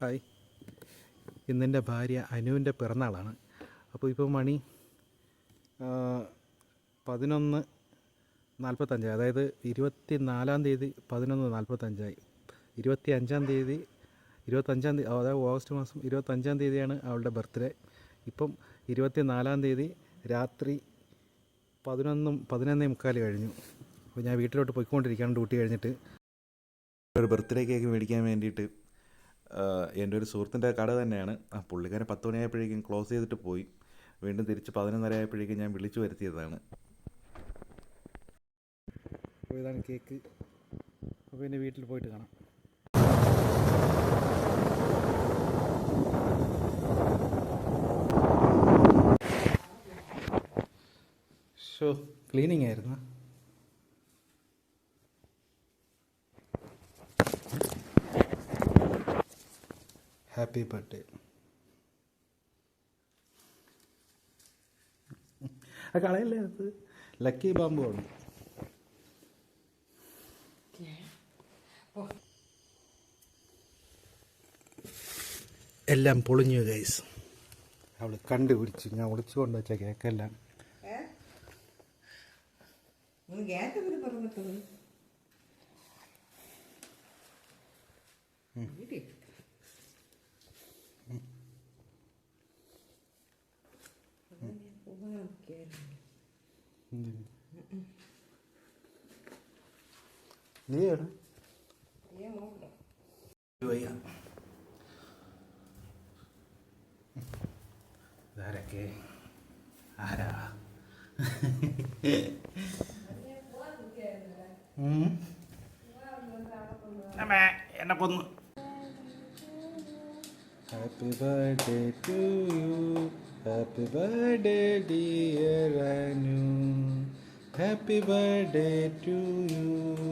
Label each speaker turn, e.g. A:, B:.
A: Hi, ഇന്നെൻ്റെ ഭാര്യ അനുവിൻ്റെ പിറന്നാളാണ്. അപ്പോൾ ഇപ്പോൾ മണി 11:45, അതായത് 24-ാം തീയതി 11:45, 25-ാം തീയതി അതായത് ഓഗസ്റ്റ് മാസം 25-ാം തീയതിയാണ് അവളുടെ ബർത്ത്ഡേ. ഇപ്പം 24-ാം തീയതി രാത്രി 11:45 കഴിഞ്ഞു. അപ്പോൾ ഞാൻ വീട്ടിലോട്ട് പോയിക്കൊണ്ടിരിക്കുകയാണ് ഡ്യൂട്ടി കഴിഞ്ഞിട്ട്. ഒരു ബർത്ത്ഡേ കേക്ക് മേടിക്കാൻ വേണ്ടിയിട്ട് എൻ്റെ ഒരു സുഹൃത്തിൻ്റെ കട തന്നെയാണ്. പുള്ളിക്കാരൻ 10 മണിയായപ്പോഴേക്കും ക്ലോസ് ചെയ്തിട്ട് പോയി. വീണ്ടും തിരിച്ച് 11:30 ആയപ്പോഴേക്കും ഞാൻ വിളിച്ചു വരുത്തിയതാണ്. അപ്പോൾ ഇതാണ് കേക്ക്. അപ്പോൾ എൻ്റെ വീട്ടിൽ പോയിട്ട് കാണാം. ക്ലീനിങ് ആയിരുന്നു. Happy birthday. ആ കളയല്ലേ, അത് ലക്കി ബാമ്പു ആണ്. എല്ലാം പൊളിഞ്ഞു ഗൈസ്. അവൾ കണ്ടുപിടിച്ചു. ഞാൻ ഒളിച്ചു കൊണ്ട് വെച്ച കേക്കെല്ലാം. നീയാണ് ഇതാരൊക്കെ ആരാ? എന്നെ കൊന്നു. Happy birthday to you, happy birthday dear Anu, happy birthday to U.